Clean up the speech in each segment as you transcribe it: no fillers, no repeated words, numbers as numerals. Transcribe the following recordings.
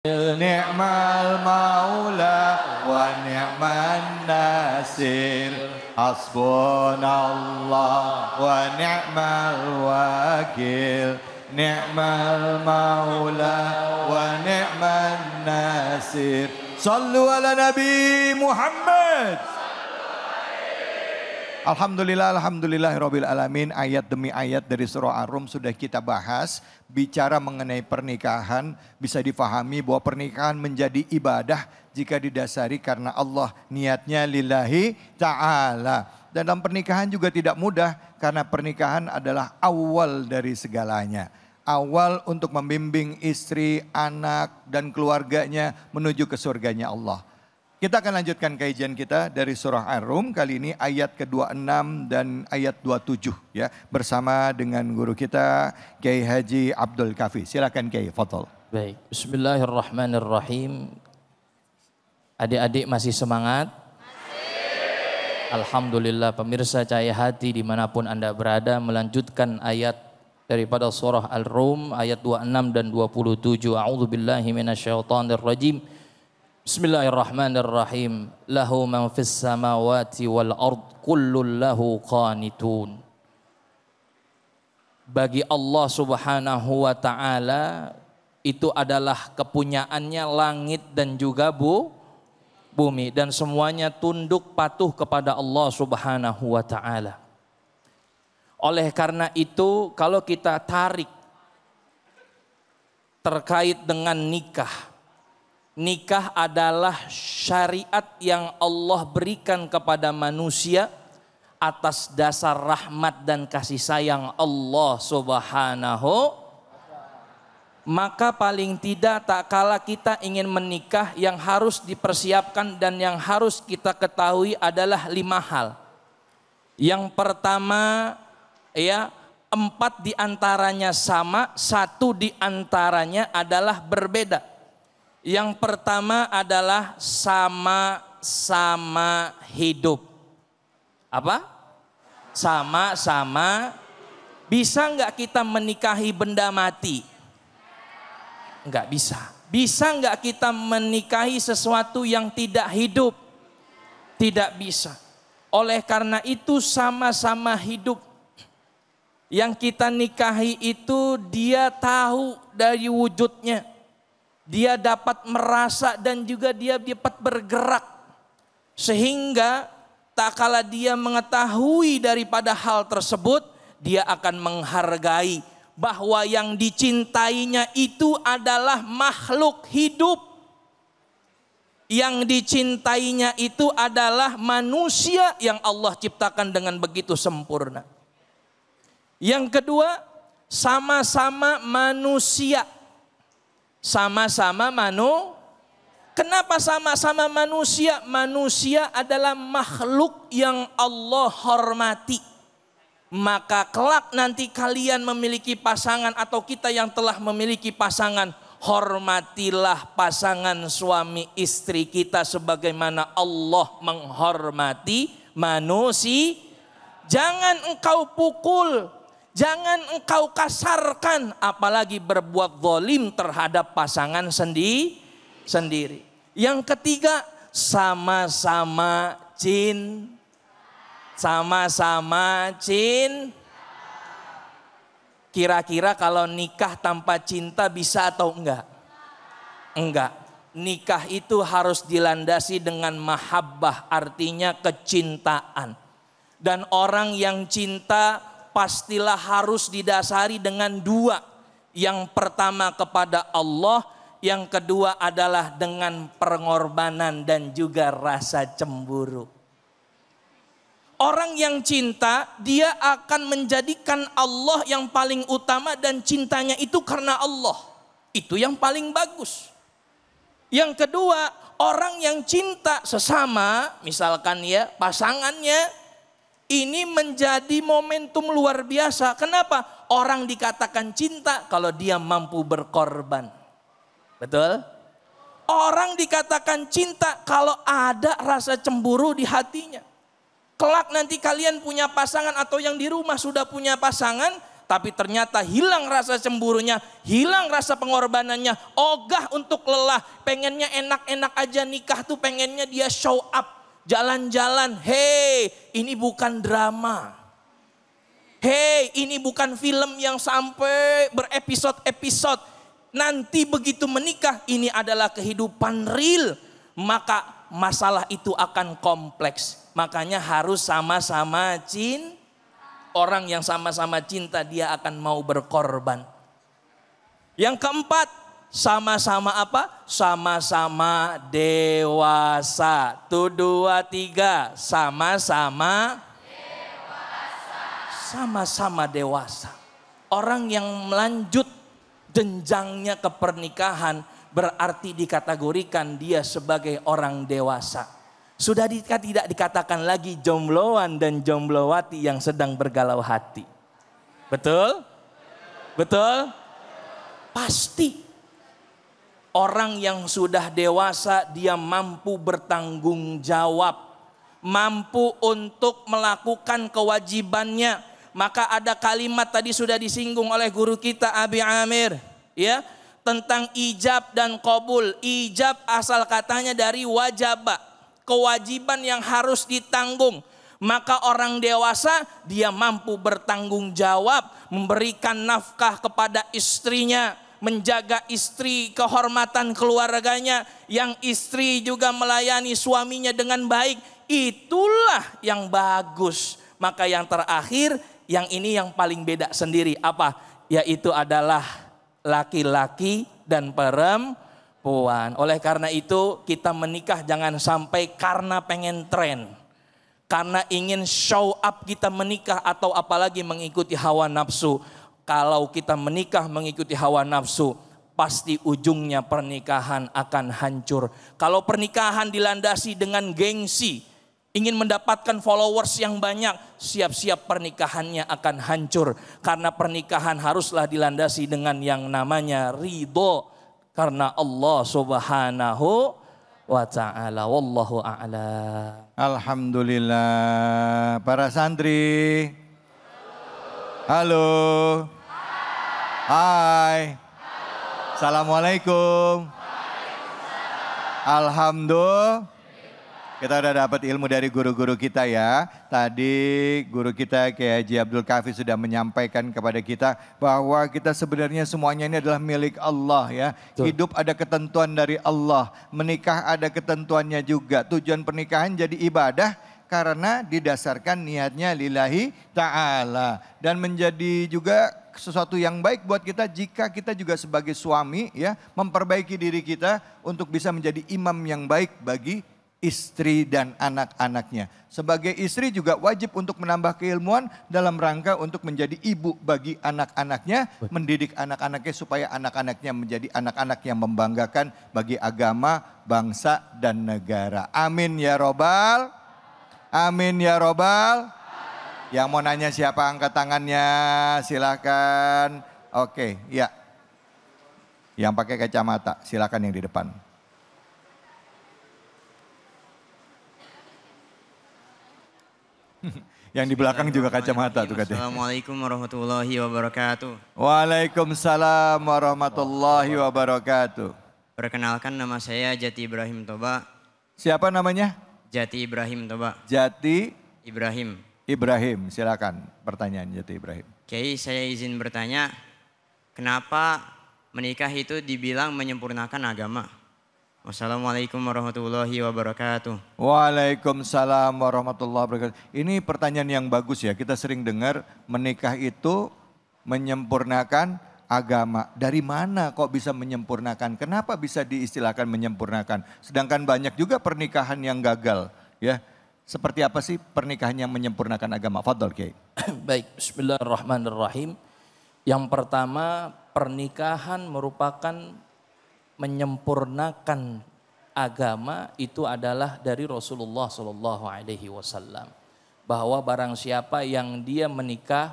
Ni'mal maula wa ni'man nasir. Hasbunallah wa ni'mal wakil. Ni'mal maula wa ni'man nasir. Sallu ala Nabi Muhammad. Alhamdulillahirabbil alamin. Ayat demi ayat dari surah Ar-Rum sudah kita bahas. Bicara mengenai pernikahan, bisa difahami bahwa pernikahan menjadi ibadah jika didasari karena Allah, niatnya lillahi ta'ala. Dan dalam pernikahan juga tidak mudah karena pernikahan adalah awal dari segalanya. Awal untuk membimbing istri, anak dan keluarganya menuju ke surganya Allah. Kita akan lanjutkan kajian kita dari surah Ar-Rum, kali ini ayat ke-26 dan ayat 27 ya, bersama dengan guru kita Kiai Haji Abdul Kafi. Silakan Kiai, fadhol. Baik, bismillahirrahmanirrahim. Adik-adik masih semangat? Alhamdulillah, pemirsa Cahaya Hati dimanapun Anda berada, melanjutkan ayat daripada surah Ar-Rum ayat 26 dan 27. A'udzubillahi minasyaitonirrajim. Bismillahirrahmanirrahim. Lahu man fis samawati wal ard kullun lahu qanitun. Bagi Allah Subhanahu wa taala itu adalah kepunyaannya langit dan juga bumi, dan semuanya tunduk patuh kepada Allah Subhanahu wa taala. Oleh karena itu kalau kita tarik terkait dengan nikah, nikah adalah syariat yang Allah berikan kepada manusia atas dasar rahmat dan kasih sayang Allah Subhanahu. Maka paling tidak tak kala kita ingin menikah, yang harus dipersiapkan dan yang harus kita ketahui adalah 5 hal. Yang pertama ya, 4 diantaranya sama, 1 diantaranya adalah berbeda. Yang pertama adalah sama-sama hidup. Apa? Sama-sama. Bisa nggak kita menikahi benda mati? Nggak bisa. Bisa nggak kita menikahi sesuatu yang tidak hidup? Tidak bisa. Oleh karena itu sama-sama hidup. Yang kita nikahi itu dia tahu dari wujudnya. Dia dapat merasa dan juga dia dapat bergerak. Sehingga tak kala dia mengetahui daripada hal tersebut, dia akan menghargai bahwa yang dicintainya itu adalah makhluk hidup. Yang dicintainya itu adalah manusia yang Allah ciptakan dengan begitu sempurna. Yang kedua, sama-sama manusia. Sama-sama Kenapa sama-sama manusia? Manusia adalah makhluk yang Allah hormati. Maka kelak nanti kalian memiliki pasangan atau kita yang telah memiliki pasangan, hormatilah pasangan suami istri kita sebagaimana Allah menghormati manusia. Jangan engkau pukul, jangan engkau kasarkan, apalagi berbuat zalim terhadap pasangan sendiri. Yang ketiga, sama-sama cinta. Sama-sama cinta. Kira-kira kalau nikah tanpa cinta bisa atau enggak? Enggak. Nikah itu harus dilandasi dengan mahabbah, artinya kecintaan. Dan orang yang cinta pastilah harus didasari dengan 2. Yang pertama kepada Allah, yang kedua adalah dengan pengorbanan dan juga rasa cemburu. Orang yang cinta, dia akan menjadikan Allah yang paling utama dan cintanya itu karena Allah. Itu yang paling bagus. Yang kedua, orang yang cinta sesama, misalkan ya pasangannya, ini menjadi momentum luar biasa. Kenapa? Orang dikatakan cinta kalau dia mampu berkorban. Betul? Orang dikatakan cinta kalau ada rasa cemburu di hatinya. Kelak nanti kalian punya pasangan atau yang di rumah sudah punya pasangan, tapi ternyata hilang rasa cemburunya, hilang rasa pengorbanannya, ogah untuk lelah, pengennya enak-enak aja nikah tuh, pengennya dia show up, jalan-jalan. Hei, ini bukan drama. Hei, ini bukan film yang sampai berepisode-episode. Nanti begitu menikah, ini adalah kehidupan real. Maka masalah itu akan kompleks. Makanya harus sama-sama cinta. Orang yang sama-sama cinta dia akan mau berkorban. Yang keempat, sama-sama apa? Sama-sama dewasa. 1, 2, 3, sama-sama dewasa. Sama-sama dewasa. Orang yang melanjut jenjangnya ke pernikahan berarti dikategorikan dia sebagai orang dewasa. Sudah tidak dikatakan lagi jombloan dan jomblowati yang sedang bergalau hati. Betul? Betul? Pasti. Orang yang sudah dewasa dia mampu bertanggung jawab. Mampu untuk melakukan kewajibannya. Maka ada kalimat tadi sudah disinggung oleh guru kita Abi Amir. Ya, tentang ijab dan qabul. Ijab asal katanya dari wajaba. Kewajiban yang harus ditanggung. Maka orang dewasa dia mampu bertanggung jawab, memberikan nafkah kepada istrinya, menjaga istri, kehormatan keluarganya, yang istri juga melayani suaminya dengan baik. Itulah yang bagus. Maka yang terakhir, yang ini yang paling beda sendiri apa? Yaitu adalah laki-laki dan perempuan. Oleh karena itu kita menikah jangan sampai karena pengen tren. Karena ingin show up kita menikah atau apalagi mengikuti hawa nafsu. Kalau kita menikah mengikuti hawa nafsu, pasti ujungnya pernikahan akan hancur. Kalau pernikahan dilandasi dengan gengsi, ingin mendapatkan followers yang banyak, siap-siap pernikahannya akan hancur. Karena pernikahan haruslah dilandasi dengan yang namanya ridho. Karena Allah subhanahu wa ta'ala. Wallahu a'lam. Alhamdulillah. Para santri. Halo. Hai. Assalamualaikum. Alhamdulillah. Kita udah dapat ilmu dari guru-guru kita ya. Tadi guru kita Kiai Haji Abdul Kafi sudah menyampaikan kepada kita bahwa kita sebenarnya semuanya ini adalah milik Allah ya. Betul. Hidup ada ketentuan dari Allah, menikah ada ketentuannya juga. Tujuan pernikahan jadi ibadah karena didasarkan niatnya lillahi ta'ala. Dan menjadi juga sesuatu yang baik buat kita jika kita juga sebagai suami ya memperbaiki diri kita untuk bisa menjadi imam yang baik bagi istri dan anak-anaknya. Sebagai istri juga wajib untuk menambah keilmuan dalam rangka untuk menjadi ibu bagi anak-anaknya, mendidik anak-anaknya supaya anak-anaknya menjadi anak-anak yang membanggakan bagi agama, bangsa, dan negara. Amin ya robbal. Amin ya robbal. Yang mau nanya siapa, angkat tangannya, silakan. Oke, ya. Yang pakai kacamata, silakan yang di depan. Yang di belakang juga kacamata tuh katanya. Assalamualaikum warahmatullahi wabarakatuh. Waalaikumsalam warahmatullahi wabarakatuh. Perkenalkan, nama saya Jati Ibrahim Toba. Siapa namanya? Jati Ibrahim Toba. Jati Ibrahim. Ibrahim, silakan pertanyaan Jati Ibrahim. Kiai, saya izin bertanya, kenapa menikah itu dibilang menyempurnakan agama? Wassalamualaikum warahmatullahi wabarakatuh. Waalaikumsalam warahmatullahi wabarakatuh. Ini pertanyaan yang bagus ya. Kita sering dengar menikah itu menyempurnakan agama. Dari mana kok bisa menyempurnakan? Kenapa bisa diistilahkan menyempurnakan? Sedangkan banyak juga pernikahan yang gagal. Ya, seperti apa sih pernikahan yang menyempurnakan agama? Fadhol Kiai. Baik, bismillahirrahmanirrahim. Yang pertama, pernikahan merupakan menyempurnakan agama itu adalah dari Rasulullah Shallallahu Alaihi Wasallam, bahwa barang siapa yang dia menikah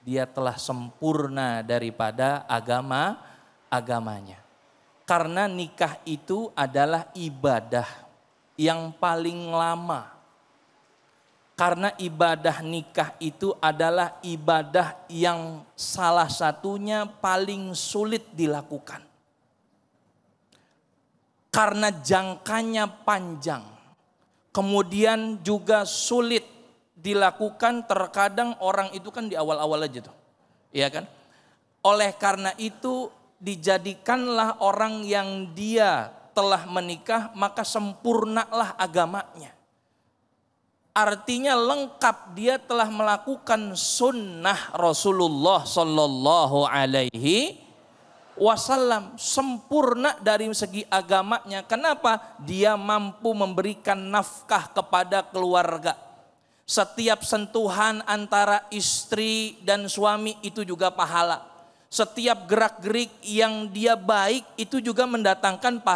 dia telah sempurna daripada agamanya. Karena nikah itu adalah ibadah yang paling lama. Karena ibadah nikah itu adalah ibadah yang salah satunya paling sulit dilakukan. Karena jangkanya panjang. Kemudian juga sulit dilakukan, terkadang orang itu kan di awal-awal aja tuh. Iya kan? Oleh karena itu dijadikanlah orang yang dia telah menikah maka sempurnalah agamanya. Artinya lengkap, dia telah melakukan sunnah Rasulullah Sallallahu Alaihi Wasallam, sempurna dari segi agamanya. Kenapa? Dia mampu memberikan nafkah kepada keluarga. Setiap sentuhan antara istri dan suami itu juga pahala. Setiap gerak-gerik yang dia baik itu juga mendatangkan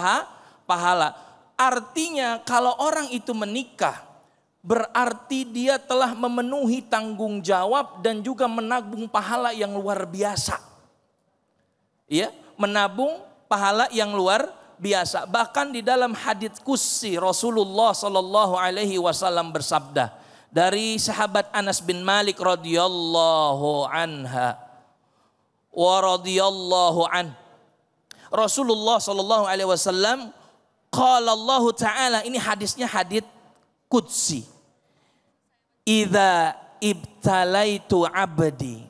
pahala. Artinya kalau orang itu menikah, berarti dia telah memenuhi tanggung jawab dan juga menabung pahala yang luar biasa. Ya, menabung pahala yang luar biasa. Bahkan di dalam hadits qudsi Rasulullah Sallallahu Alaihi Wasallam bersabda dari sahabat Anas bin Malik radhiyallahu anha wa radhiyallahu an. Rasulullah Sallallahu Alaihi Wasallam qala Allah Ta'ala, ini hadisnya hadits qudsi. Idza ibtalaitu abdi,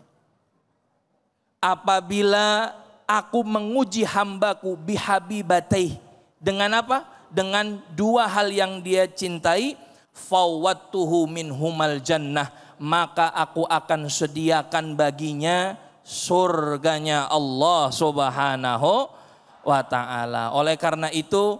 apabila aku menguji hambaku bihabibatai, dengan apa? Dengan dua hal yang dia cintai, fawwattuhu minhumal jannah, maka aku akan sediakan baginya surganya Allah Subhanahu wa ta'ala. Oleh karena itu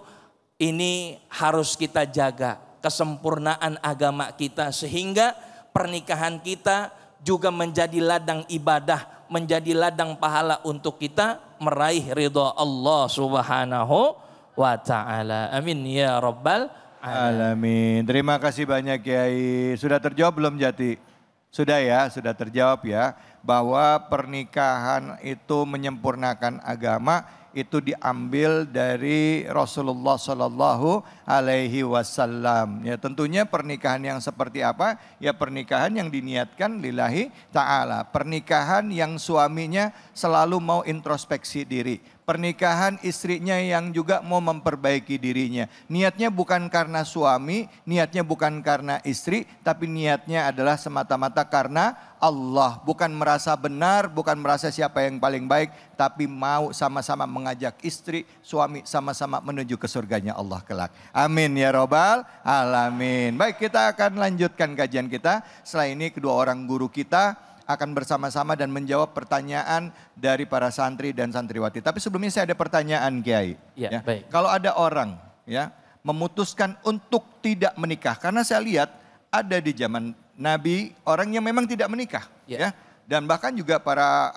ini harus kita jaga kesempurnaan agama kita, sehingga pernikahan kita juga menjadi ladang ibadah, menjadi ladang pahala untuk kita meraih ridha Allah Subhanahu wa ta'ala. Amin ya rabbal alamin. Terima kasih banyak Kiai. Sudah terjawab belum Jati? Sudah ya, sudah terjawab ya, bahwa pernikahan itu menyempurnakan agama itu diambil dari Rasulullah Sallallahu Alaihi Wasallam. Ya, tentunya pernikahan yang seperti apa? Ya pernikahan yang diniatkan lillahi ta'ala. Pernikahan yang suaminya selalu mau introspeksi diri. Pernikahan istrinya yang juga mau memperbaiki dirinya. Niatnya bukan karena suami, niatnya bukan karena istri, tapi niatnya adalah semata-mata karena Allah. Bukan merasa benar, bukan merasa siapa yang paling baik, tapi mau sama-sama mengajak istri, suami sama-sama menuju ke surganya Allah kelak. Amin ya robbal alamin. Baik, kita akan lanjutkan kajian kita. Setelah ini kedua orang guru kita akan bersama-sama dan menjawab pertanyaan dari para santri dan santriwati. Tapi sebelumnya saya ada pertanyaan Kiai. Ya, baik. Kalau ada orang ya memutuskan untuk tidak menikah, karena saya lihat ada di zaman Nabi orang yang memang tidak menikah, ya. Dan bahkan juga para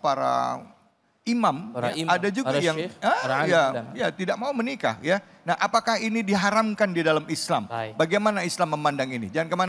para imam, ada juga yang tidak mau menikah, ya. Nah, apakah ini diharamkan di dalam Islam? Baik. Bagaimana Islam memandang ini? Jangan kemana